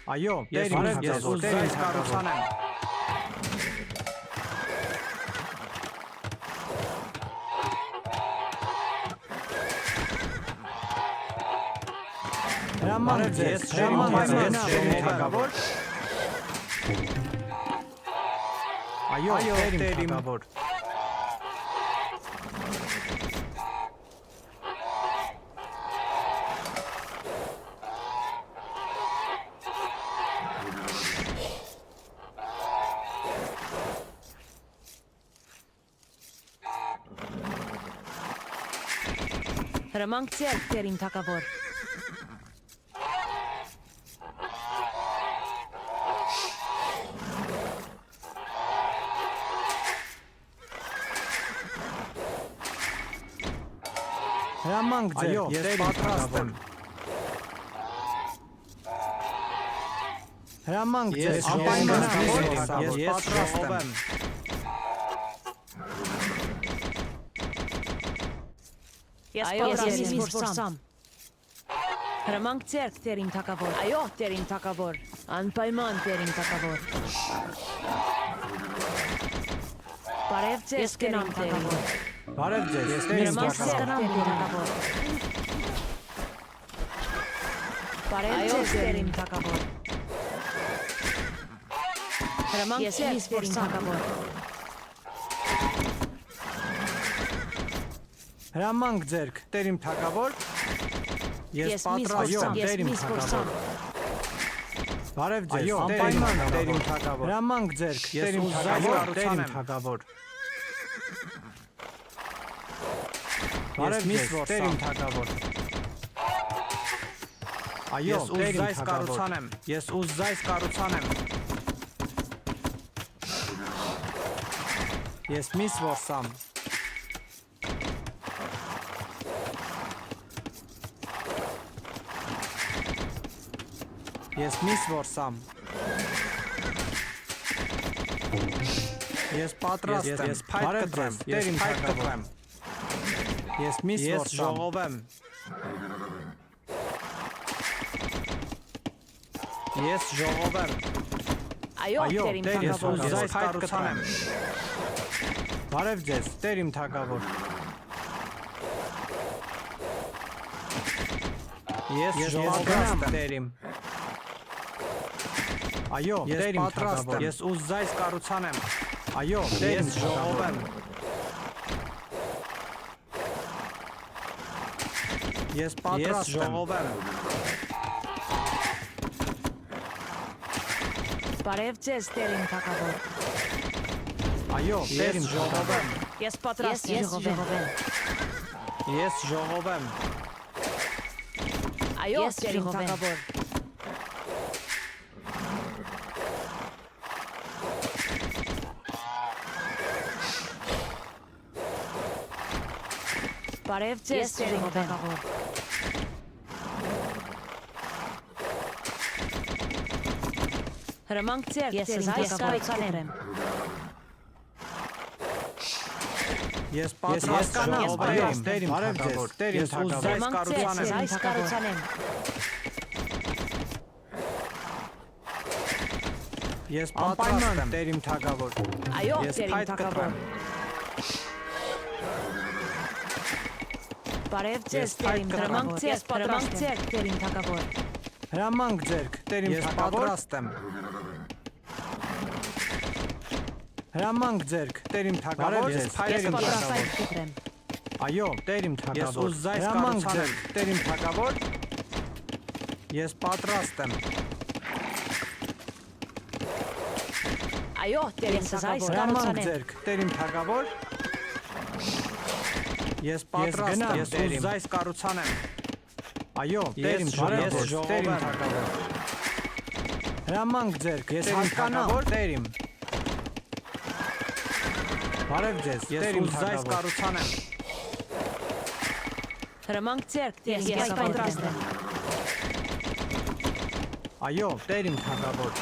Այո, ես ուզում եմ կառուցանեմ։ Հրամանք ձեզ, թագավոր։ Այո, տերիմ թագավոր։ Հրամանք ձեր, տերիմ թագավոր։ Հրամանք ձեր, ես պատրաստ եմ։ Հրամանք ձեզ, անպայման ես պատրաստ եմ։ Ես որսամ։ Հրամանք ձեր, տերիմ թագավոր։ Այո, տերիմ թագավոր։ Անպայման տերիմ թագավոր։ Բարև ձեզ, տերիմ թագավոր։ Բարև ձեզ, ես տերիմ թագավոր։ Բարև ձեզ, տերիմ թագավոր։ Հրամանք ձեզ, տերիմ թագավոր։ Հրամանք ձեր, տերիմ թագավոր։ Ես պատրաստ եմ, տերիմ թագավոր։ Բարև ձեզ, անպայման տերիմ թագավոր։ Հրամանք ձեր, տերիմ թագավոր, տերիմ թագավոր։ Բարև ձեզ, տերիմ թագավոր։ Այո, տերիմ թագավոր։ Ես ուզայս կառուցանեմ։ Ես միս որսամ։ Ես միս որսամ։ Ես պատրաստ եմ, ես փայտ կտրեմ, տերիմ թագավոր։ Ես միս որսամ։ Ես ժողովեմ։ Ես ժողովեմ։ Այո, տերիմ թագավոր։ Ես փայտ կտրեմ։ Բարև ձեզ, տերիմ թագավոր։ Ես ժողովեմ, տերիմ։ Այո, տերիմ թագավոր։ Ես ուզայս կառուցանեմ։ Այո, տերիմ ժողովեմ։ Ես պատրաստ եմ։ ժողովեմ։ Բարև ձեզ, տերիմ թագավոր։ Այո, տերիմ ժողովեմ։ Ես պատրաստ եմ ժողովեմ։ Ես ժողովեմ։ Այո, տերիմ թագավոր։ Բարև ձեզ, տերիմ թագավոր։ Հրամանք ձեր, տերիմ թագավոր։ Ես պատրաստ եմ, տերիմ թագավոր։ Ես ուզայս կառուցանեմ։ Ես պատրաստ եմ, տերիմ թագավոր։ Այո, Ես տերիմ փայտ թագավոր։ կտրեմ։ Բարև ձեզ, տերիմ թագավոր։ Ես պատրաստ եմ, տերիմ թագավոր։ Հրամանք ձեր, տերիմ թագավոր։ Ես պատրաստ եմ։ Հրամանք ձեր, տերիմ թագավոր։ Ես Ես պատրաստ եմ։ Այո, տերիմ թագավոր։ Ես ուզայս կառուցանեմ, տերիմ թագավոր։ Ես պատրաստ եմ։ Այո, տերիմ թագավոր։ Հրամանք ձեր, տերիմ թագավոր։ Ես պատրաստ եմ, ես ուզայս կառուցանեմ։ Այո, տերիմ թագավոր, տերիմ թագավոր։ Հրամանք ձեր, տերիմ թագավոր, տերիմ։ Բարև ձեզ, ես ուզայս կառուցանեմ։ Հրամանք ձեր, ես պատրաստ եմ։ Այո, տերիմ թագավոր։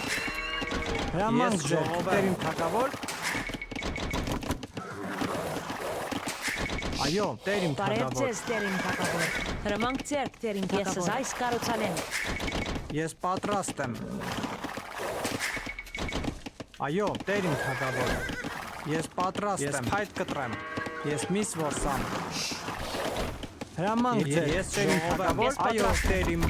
Հրամանք ձեր, տերիմ թագավոր։ Այո, տերիմ Բարև թագավոր։ ձեզ, տերիմ թագավոր։ Հրամանք ձեր, տերիմ թագավոր։ Ես այս կառուցանեմ։ Ես պատրաստ եմ։ Այո, Տեր իմ թագավոր։ Ես պատրաստ եմ։ Ես փայտ կտրեմ։ Ես միս որսամ։ Հրամանք ձեր։ Ես Տեր իմ թագավոր։ Այո, Տեր իմ։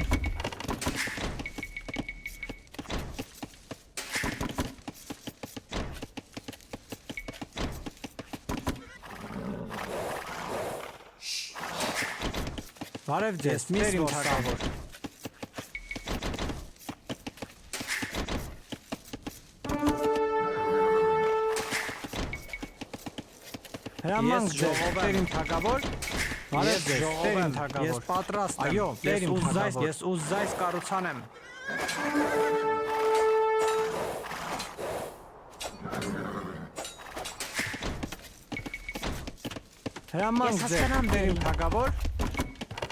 Բարև ձեզ, Տեր իմ թագավոր։ Հրամանք ձեր, Տեր իմ թագավոր։ Բարև ձեզ, Տեր իմ թագավոր։ Ես պատրաստ եմ։ Այո, Տեր իմ թագավոր։ Ես ուզայս կառուցանեմ։ Հրամանք ձեր, Տեր իմ թագավոր։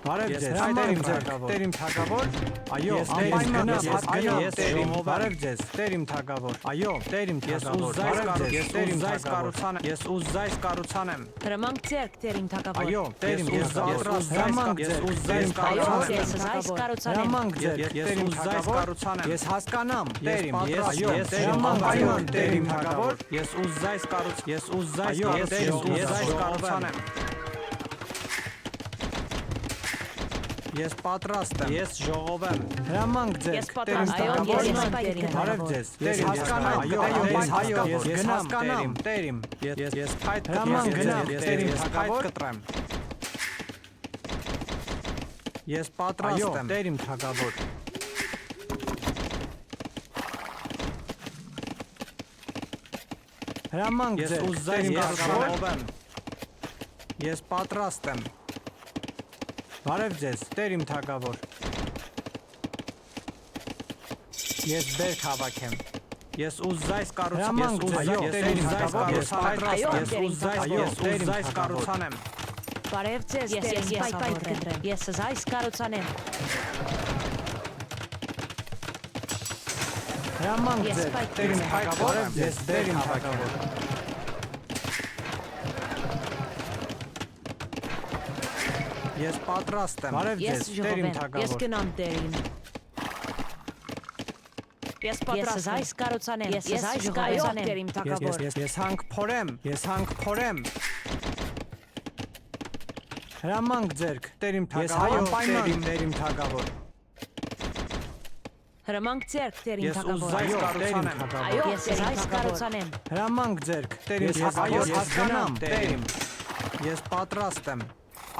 Բարև ձեզ, Տեր իմ թագավոր։ Տեր իմ թագավոր։ Այո, անպայման ես Տեր իմ բարև ձեզ, Տեր իմ թագավոր։ Այո, Տեր իմ թագավոր։ Ես ուզայս կառուցանեմ։ Ես ուզայս կառուցանեմ։ Հրամանք ձերք, Տեր իմ թագավոր։ Այո, Տեր իմ հրամանք ձեր, ուզայս կառուցանեմ։ Հրամանք ձեր, ես ուզայս կառուցանեմ։ Ես հասկանամ, Տեր իմ, ես անպայման Տեր իմ թագավոր։ Ես ուզայս կառուցանեմ։ Ես ուզայս կառուցանեմ։ Ես պատրաստ եմ։ Ես ժողովեմ։ Հրամանք ձեր, Տեր իմ թագավոր։ Բարև ձեզ։ Ես հասկանամ, այո, ես հասկանամ, Տեր իմ։ Ես փայտ կտրեմ, Տեր իմ թագավոր կտրեմ։ Ես պատրաստ եմ, Տեր իմ թագավոր։ Հրամանք ձեր, Տեր իմ թագավոր։ Ես պատրաստ եմ։ Բարև ձեզ, Տեր իմ թագավոր։ Ես բերք հավաքեմ։ Ես ուզայս կառուցանեմ։ Այո, Տեր իմ թագավոր։ Ես ուզայս կառուցանեմ։ Բարև ձեզ, Տեր իմ թագավոր։ Ես ուզայս կառուցանեմ։ Հրամանք ձեր, Տեր իմ թագավոր։ Ես Տեր իմ թագավոր։ Ես պատրաստ եմ։ Բարև ձեզ, Տեր իմ թագավոր։ Ես գնամ Տեր իմ։ Ես պատրաստ եմ։ Ես կառուցանեմ։ Ես կառուցանեմ Տեր իմ թագավոր։ Ես հանք փորեմ։ Հրամանք ձերք, Տեր իմ թագավոր։ Տեր իմ թագավոր։ Հրամանք ձերք, Տեր իմ թագավոր։ Ես կառուցանեմ։ Այո, ես կառուցանեմ։ Հրամանք ձերք, Տեր իմ թագավոր։ Ես գնամ, Տեր իմ։ Ես պատրաստ եմ։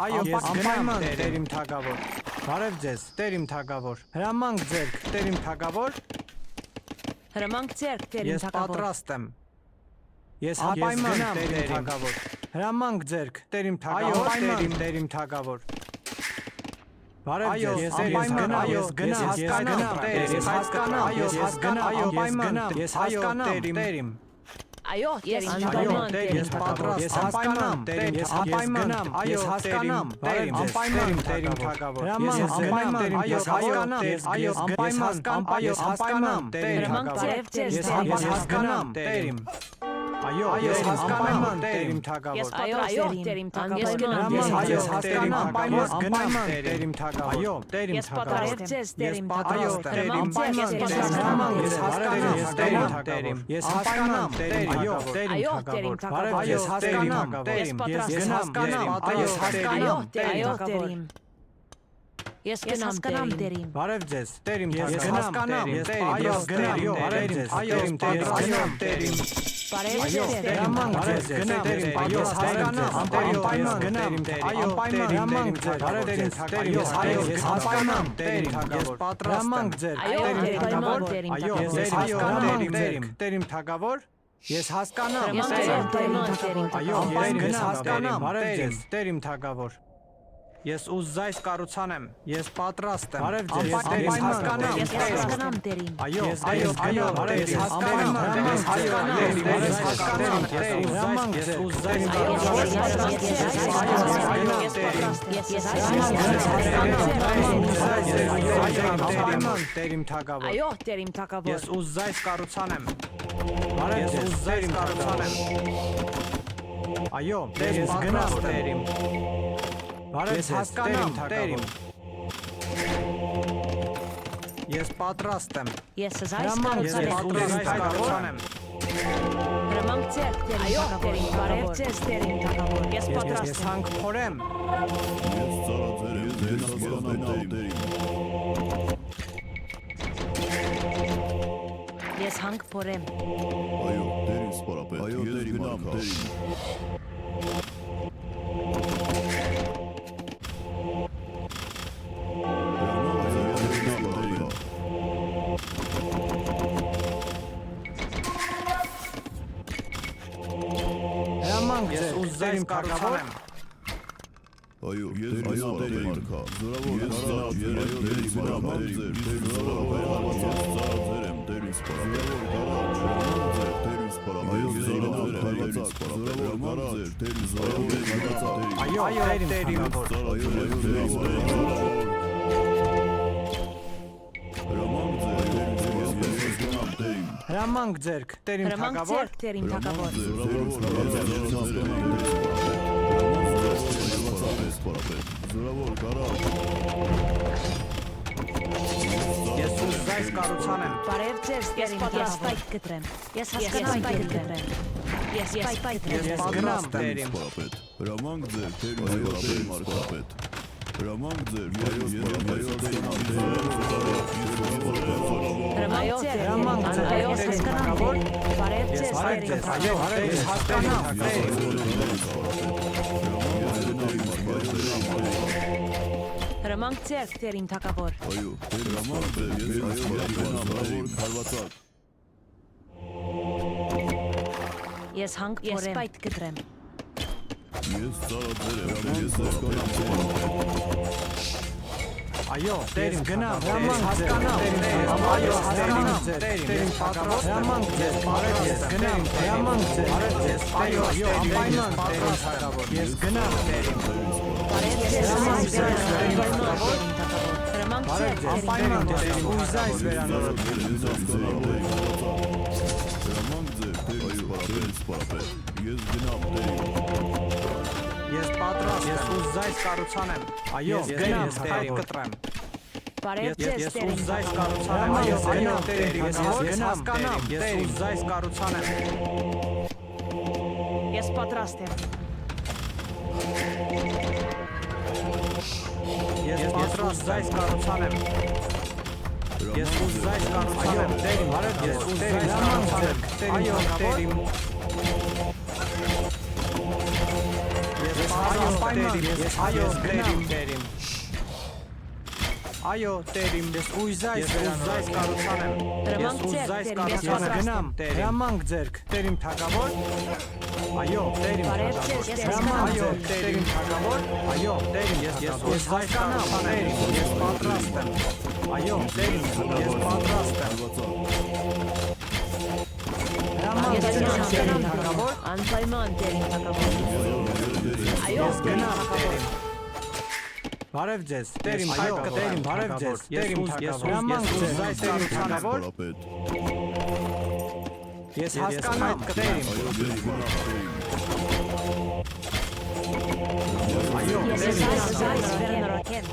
Այո, ես գնամ, Տեր իմ թագավոր։ Բարև ձեզ, Տեր իմ թագավոր։ Հրամանք ձերք, Տեր իմ թագավոր։ Հրամանք ձերք, Տեր իմ Ես թագավոր։ պատրաստ եմ։ Ես անպայման Տեր իմ թագավոր։ Հրամանք ձերք, Տեր իմ թագավոր, Տեր իմ թագավոր։ Բարև ձեզ, ես գնամ, ես հասկանամ, ես հասկանամ, ես հասկանամ, Տեր իմ։ Այո, ես անպայման Տեր իմ թագավոր։ Ես հասկանամ, ես անպայման, ես հասկանամ, Տեր իմ թագավոր։ Ես անպայման, ես հասկանամ, ես անպայման, Տեր իմ թագավոր։ Ես հասկանամ, Տեր իմ։ Այո, ես հասկանամ, Տեր իմ թագավոր։ Այո, Տեր իմ թագավոր։ Ես հասկանամ, անպայման, Տեր իմ թագավոր։ Այո, Տեր իմ թագավոր։ Տեր իմ Պատրաստ եմ, անպայման, ես հասկանամ, ես Տեր իմ թագավոր։ Ես հասկանամ, Տեր իմ Այո, Տեր իմ թագավոր։ Ես հասկանամ, Տեր իմ։ Ես հասկանամ, ես հասկանամ, Տեր իմ։ Ես հասկանամ Տեր իմ։ Բարև ձեզ, Տեր իմ թագավոր։ Ես հասկանամ, ես գնամ, բարև ձեզ, Տեր իմ թագավոր, Տեր իմ։ Բարև ձեզ, Հրամանք ձեզ, գնամ, Տեր իմ, ես հասկանամ, անպայման գնամ, այո, հրամանք ձեր, բարև ձեզ, Տեր իմ, ես հասկանամ, Տեր իմ թագավոր։ Ես պատրաստ եմ, ձեր, Տեր իմ թագավոր, այո, ես հասկանամ, Տեր իմ թագավոր։ Ես հասկանամ, այո, ես հասկանամ, բարև ձեզ, Տեր իմ թագավոր։ Ես ուզայս կառուցանեմ, ես պատրաստ եմ, բարև ձեզ, ես հասկանամ, ես հասկանամ Տեր իմ։ Այո, բարև ես հասկանամ, ես հասկանամ, ես ուզայս Տեր իմ թագավոր։ Այո, Տեր իմ թագավոր։ Ես ուզայս կառուցանեմ, բարև ես ուզայս կառուցանեմ։ Այո, ես գնամ, Տեր իմ։ Բարև ես հասկանամ, Տեր իմ։ Ես պատրաստ եմ։ Ես այս Հրամանք ձեր կառուցանեմ։ կառուցանեմ։ Հրամանք ձեր տերին թակավոր։ Բարև ձեզ տերին թակավոր։ Ես պատրաստ Ես եմ։ հանք փորեմ։ Ես ծառաձեր եմ, ես հասկանամ տերին։ Ես հանք փորեմ։ Այո, տերին սպարապետ, այո, տերին գնամ տերին։ Հրամանք ձեր ուզում կառուցանեմ։ Այո, ես տերին մարքա, զորավոր կարած, երև տերին սպարապետ, ձեր զորավոր ծառաձեր եմ, տերին սպարապետ, տերին սպարապետ, այո, զորավոր կարվածակ, զորավոր կարած, տերին զորավոր կարածակ, Այո, տերին թակավոր։ Հրամանք ձեր տերին Հրամանք թակավոր։ ձեր տերին թակավոր։ Զորավոր կարած, Ես ուզում կառուցանեմ։ Բարև ձեզ տերին թակավոր։ Կտրեմ։ Ես հասկանամ կտրեմ։ Ես պայք Ես կտրեմ։ պատրաստ տերին։ սպարապետ, հրամանք ձեր, տերին սպարապետ, մարկապետ, հրամանք ձեր, այո, Հրամանք ձեր Հրամանք ձեր այո տերին հասկանամ թակավոր։ բարև ձեզ Բարև տերին ձեզ, այո, թակավոր։ ես հասկանամ տերին։ Հրամանք ձեր տերին թակավոր։ այո, հրամանք ձեր, ես զորավոր կարվածակ, Ես հանք փորեմ։ Ես պայք կտրեմ։ ես ծառաձեր եմ, ես հասկանամ Այո, տերին գնամ, հրամանք հասկանամ, այո, հասկանամ, տերին պատրաստ, հրամանք ձեզ, բարև ես գնամ, հրամանք ձեզ, բարև ես, այո, անպայման պատրաստ հրավոր, ես գնամ, տերին, Բարև ձեզ հրամանք ձեր, Հրամանք բարև ձեր ձեզ, անպայման տերին, ուզայս վերանորոգ, հրամանք ձեր, տերին սպարապետ, ես գնամ տերին, ես պատրաստ, ես ուզայս կառուցանեմ, այո, գնամ, տերին, կտրեմ, Բարև ձեզ ես տերին ուզայս թակավոր։ կառուցանեմ, այո, գնամ, տերին, ես հասկանամ, ես ուզայս կառուցանեմ, Ես պատրաստ եմ։ ես պատրաստ ուզայս կառուցանեմ, ես ուզայս կառուցանեմ, տերին, բարև ես ուզայս կառուցանեմ, այո, տերին, Այո, տերին։ Այո, տերին, ես ուզայս կառուցանեմ։ Ես ուզայս կառուցանեմ։ Գնամ, հրամանք ձեր, տերին թակավոր։ Այո, տերին թակավոր։ Այո, տերին թակավոր։ Այո, տերին, ես ուզայս կառուցանեմ։ Ես պատրաստ եմ։ Այո, տերին, ես պատրաստ եմ։ Հրամանք ձեր, տերին թակավոր։ Անպայման տերին թակավոր։ Այո, Գնամ, տերին։ Բարև ձեզ, տերին, այո, տերին, բարև ձեզ, տերին թակավոր, հրամանք ձեզ, տերին թակավոր, սպարապետ, ես հասկանամ, տերին, այո, Ես տերին, այս վերնորոգեմ։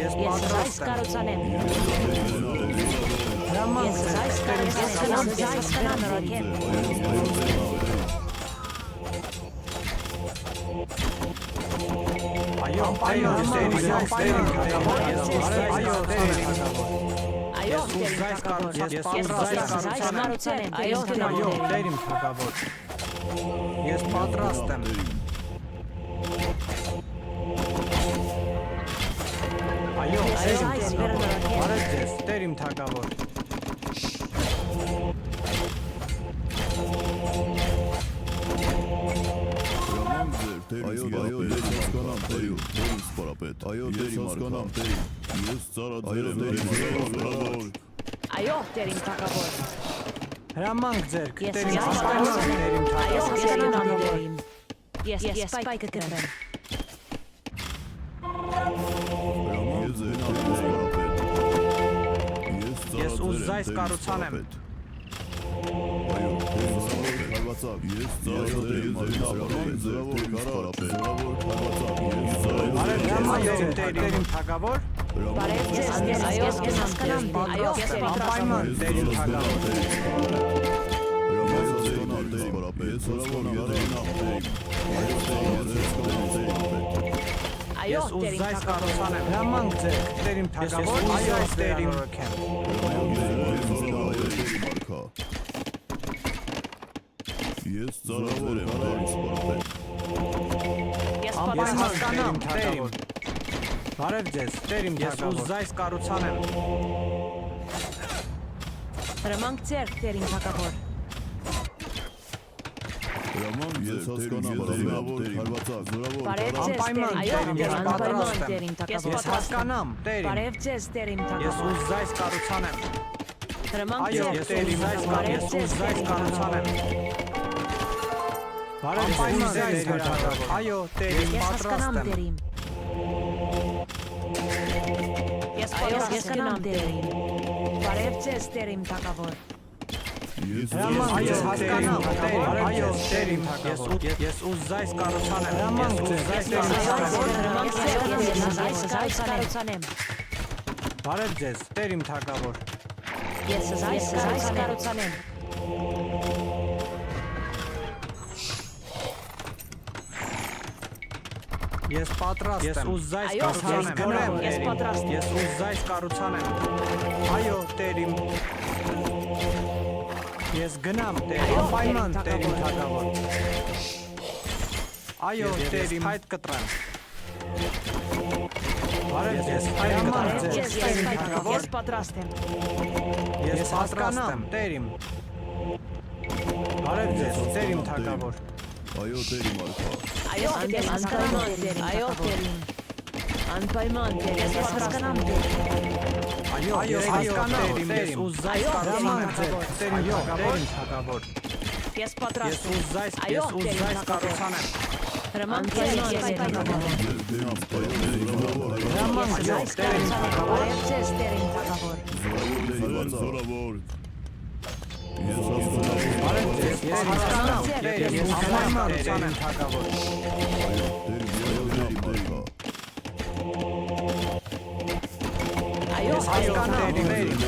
ես Ես այս պատրաստ եմ, կառուցանեմ։ հրամանք Ես ձեզ, այս տերին կառուցանեմ, թակավոր, այս վերնորոգեմ։ այո, տերին թակավոր, այո, տերին թակավոր, Այո, ես ուզայս տերին ես թակավոր։ պատրաստ եմ, Այո, այո, տերին թակավոր, ես պատրաստ եմ, այո, Ես տերին այս թակավոր, վերնորոգեմ։ բարև ձեզ, տերին թակավոր, հրամանք ձեր, տերին սպարապետ, այո, տերին հասկանամ տերին, ես ծառաձեր եմ, տերին սպարապետ, Այո, տերին թակավոր։ հրամանք ձեր, Ես տերին այս հասկանամ, տերին Այո, թակավոր, հասկանամ տերին։ Ես պայք կտրեմ։ հրամանք ձեր, տերին սպարապետ, ես ուզայս կառուցանեմ, այո, տերին սպարապետ, հարվածակ, ես ծառաձեր եմ, հրամանք ձեր, տերին սպարապետ, բարև հրամանք ձեր, տերին թակավոր, Բարև ձեզ Անպայման դերիմ թագավոր։ Ես ուզայս կառուցանեմ։ Հրամանք ձեր, դերիմ թագավոր, այո, դերիմ ռոքեմ։ Ես ծառավոր եմ դերիմ սպարապետ։ Անպայման հասկանամ, դերիմ։ Բարև ձեզ, դերիմ թագավոր։ Ես ուզայս կառուցանեմ։ Հրամանք ձերք դերիմ թագավոր։ Ես հասկանամ, դերիմավոր, հարվածակ, զորավոր, Բարև ձեզ Անպայման դերիմ դերիմ, ես պատրաստ եմ։ դերիմ Ես թագավոր։ հասկանամ, դերիմ։ Բարև ձեզ դերիմ Ես թագավոր։ ուզայս կառուցանեմ։ Հրամանք Այո, ձերք դերիմ, ես ուզայս կառուցանեմ։ Բարև ձեզ, դերիմ թագավոր։ Այո, դերիմ, Ես պատրաստ հասկանամ եմ։ դերիմ։ Ես հասկանամ դերիմ։ Բարև ձեզ դերիմ թագավոր։ Հրամանք ձեզ, հասկանամ, դերիմ, այո, դերիմ թագավոր։ Ես ուզայս կառուցանեմ։ Հրամանք ձեզ, դերիմ թագավոր։ Հրամանք ձեզ կառուցանեմ։ Բարև ձեզ, դերիմ թագավոր։ Ես կառուցանեմ։ Ես պատրաստ եմ։ Ես ուզայս Այո, կառուցանեմ։ գնամ, ես դերիմ։ պատրաստ եմ։ Ես ուզայս կառուցանեմ։ Այո, դերիմ։ Ես գնամ, դերիմ, անպայման դերիմ թագավոր։ Այո, դերիմ, հայտ կտրեմ։ Բարև ձեզ, հայտ կտրեմ ձեզ, դերիմ թագավոր։ Ես պատրաստ եմ։ Ես պատրաստ եմ, դերիմ։ Բարև ձեզ, դերիմ թագավոր։ Այո, դերիմ արքա։ Այո, ես հասկանամ դերիմ։ Այո, դերիմ։ Անպայման դերիմ։ Ես հասկանամ դերիմ։ Այո, ես հասկանամ, դերիմ, ուզայս կառուցանեմ ձեզ, դերիմ թագավոր։ Ես պատրաստ եմ։ Ես ուզայս կառուցանեմ։ Հրամանք ձեզ դերիմ թագավոր։ Հրամանք ձեզ, դերիմ թագավոր։ Բարև ձեզ դերիմ թագավոր։ Զորավոր։ Բարև ձեզ, ես հասկանամ, դերիմ, ես անպայման դերիմ թագավոր։ Այո, Հասկանամ, դերիմ,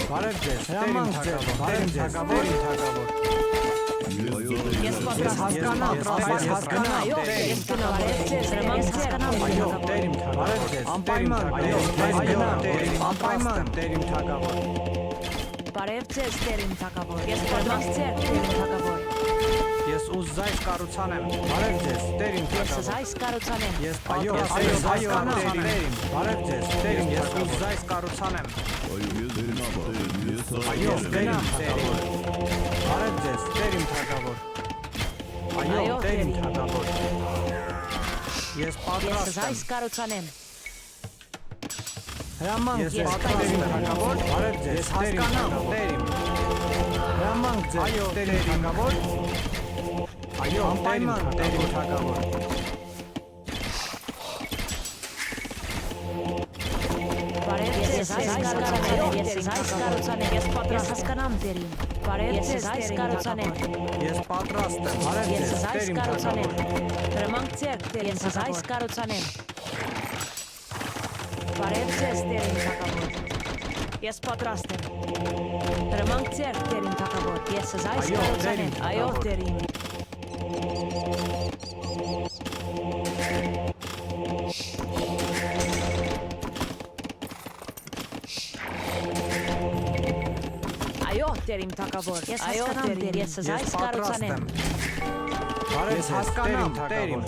բարև ձեզ, հրամանք ձեզ, բարև ձեզ, դերիմ թագավոր։ ես պատրաստ եմ։ Հասկանամ, հասկանամ, Այո, ես գնամ։ Բարև ձեզ, հրամանք հասկանամ այո, դերիմ դերիմ թագավոր, անպայման, այո, դերիմ, անպայման, դերիմ թագավոր։ Բարև ձեզ դերիմ թագավոր։ Ես պատրաստ եմ դերիմ թագավոր։ Ես ուզայս կառուցանեմ, բարև ձեզ, դերիմ Ես թագավոր։ այս կառուցանեմ։ Ես պատրաստ եմ, դերիմ, բարև ձեզ, դերիմ, ես ուզայս կառուցանեմ։ Այո, դերիմ, բարև ձեզ, դերիմ թագավոր։ Այո, դերիմ թագավոր։ Ես Ես պատրաստ եմ։ այս կառուցանեմ։ Հրամանք Ես ձեզ, պատրաստ դերիմ եմ։ թագավոր, բարև ձեզ, ես հասկանամ, դերիմ։ Հրամանք ձեզ, այո, դերիմ թագավոր։ Այո, անպայման, դերիմ թագավոր։ Բարև ձեզ այս կառուցանեմ։ Ես այս կառուցանեմ։ Ես պատրաստ հասկանամ դերիմ։ Բարև ձեզ այս կառուցանեմ։ Ես պատրաստ եմ, բարև Ես ձեզ, այս դերիմ կառուցանեմ։ թագավոր։ Հրամանք ձերք դերիմ ես այս կառուցանեմ։ Բարև ձեզ դերիմ թագավոր։ Ես պատրաստ եմ։ Հրամանք ձերք դերիմ թագավոր։ Ես այս Այո, կառուցանեմ։ դերիմ Այո, թագավոր։ դերիմ։ Այո, դերիմ թագավոր։ Ես հասկանամ դերիմ։ Ես այս կառուցանեմ։ Բարև ձեզ, հասկանամ, դերիմ։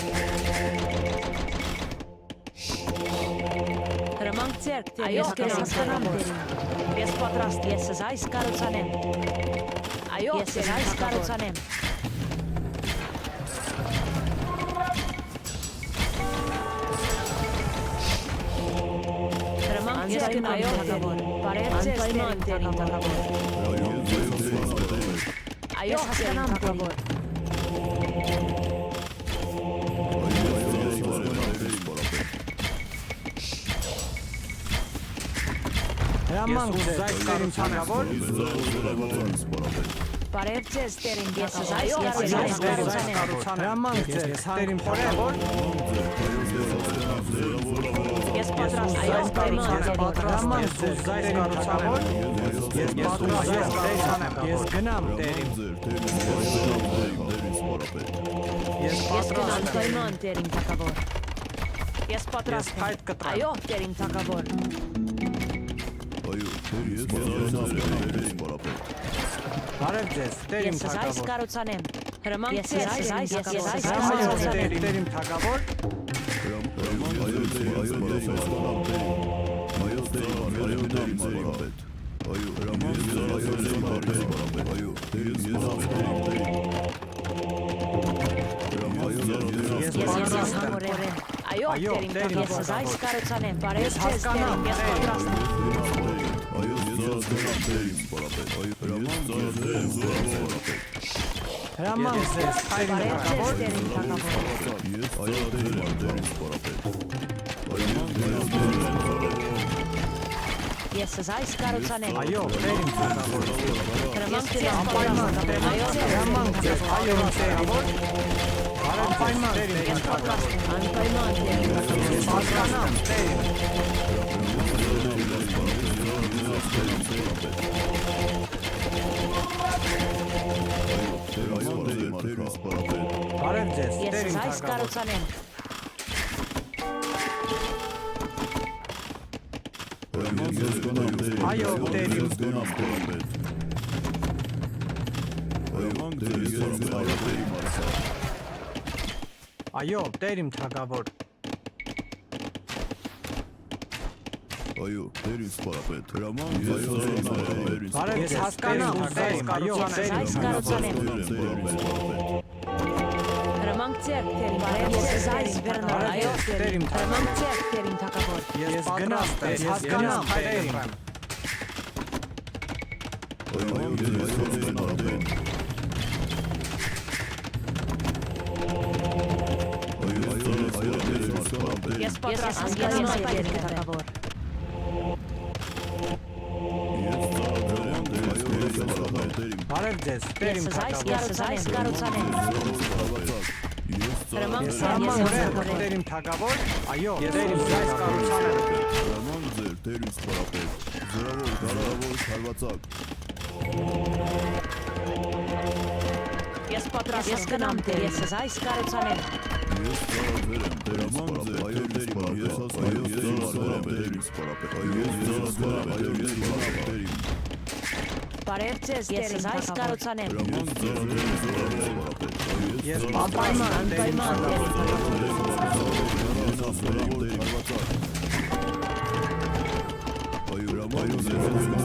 Հրամանք ձերք դերիմ։ Այո, ես հասկանամ դերիմ։ Ես պատրաստ ես այս կառուցանեմ։ Այո, ես այս կառուցանեմ։ Հրամանք ձերք այո, թագավոր։ Բարև ձեզ դերիմ թագավոր։ Այո, հասկանամ թագավոր։ Հրամանք ձեզ, դերիմ թագավոր։ Բարև ձեզ դերիմ ես այո, ես այս կառուցանեմ։ Հրամանք ձեզ, դերիմ թագավոր։ Ես Ես պատրաստ եմ։ Այո, պայման Ես դերին պատրաստ եմ ձեր զայս կառուցավոր։ Ես պատրաստ եմ տերիմ։ Ես գնամ տերիմ։ Ես Ես պատրաստ գնամ եմ։ պայման դերին թակավոր։ Ես պատրաստ Ես փայտ եմ։ կտրեմ։ Այո, դերին թակավոր։ Բարև ձեզ, տերիմ Ես այս թագավոր։ կառուցանեմ։ Հրամանք Ես ձեր, կառուցանեմ։ Տերիմ թագավոր։ Ես պատրաստ եմ։ Այո, Այո, դերին տերին թակավոր։ Ես այս կառուցանեմ։ Բարև Ես ձեզ, հասկանամ, դերին, ես պատրաստ եմ։ Հրամանք ձեզ, տերիմ Բարև թագավոր։ ձեզ, դերին թակավոր։ Ես այս կառուցանեմ։ Այո, տերիմ թագավոր։ Հրամանք ձեզ, Անպայման տերիմ։ այո, Հրամանք ձեզ, այո, թագավոր։ Անպայման տերիմ ես թագավոր։ պատրաստ եմ։ Անպայման դերին թակավոր։ Ես հասկանամ, տերիմ։ Բարև ձեզ, Ես տերիմ այս թագավոր։ կառուցանեմ։ Այո, տերիմ։ Այո, տերիմ թագավոր։ Այո, դերին սպարապետ, հրաման Բարև ձեզ, հասկանամ, տերիմ, այո, Այս կառուցանեմ։ Հրամանք ձեր, դերին, բարև ես այս բեռնար, այո, տերիմ հրամանք ձեր, դերին թակավոր։ Ես պատրաստ եմ, հասկանամ, տերիմ։ Ես պատրաստ եմ, դերին թակավոր։ Բարև ձեզ, տերիմ թագավոր։ Ես այս կառուցանեմ։ Հրամանք Ես ձեր, հրաման ես ձեր, թակավոր։ տերիմ թագավոր։ Այո, տերիմ այս կառուցանեմ։ Հրաման ձեր, դերին սպարապետ, զրավոր, կարարավոր, քարվածակ, Ես պատրաստ եմ, գնամ դեր, ես այս կառուցանեմ։ ես ծարաձեր եմ, դերին սպարապետ, այո, դերին, ես ասայո, դերին սպարապետ, այո, ես ասայո, դերին սպարապետ, Բարև ձեզ, ես այս կառուցանեմ։ հրաման ձեր, դերին սպարապետ, Ես պատրաստ եմ, տերիմ Անպայման թագավոր։ դերին թակավոր։ այո, հրաման ձեր,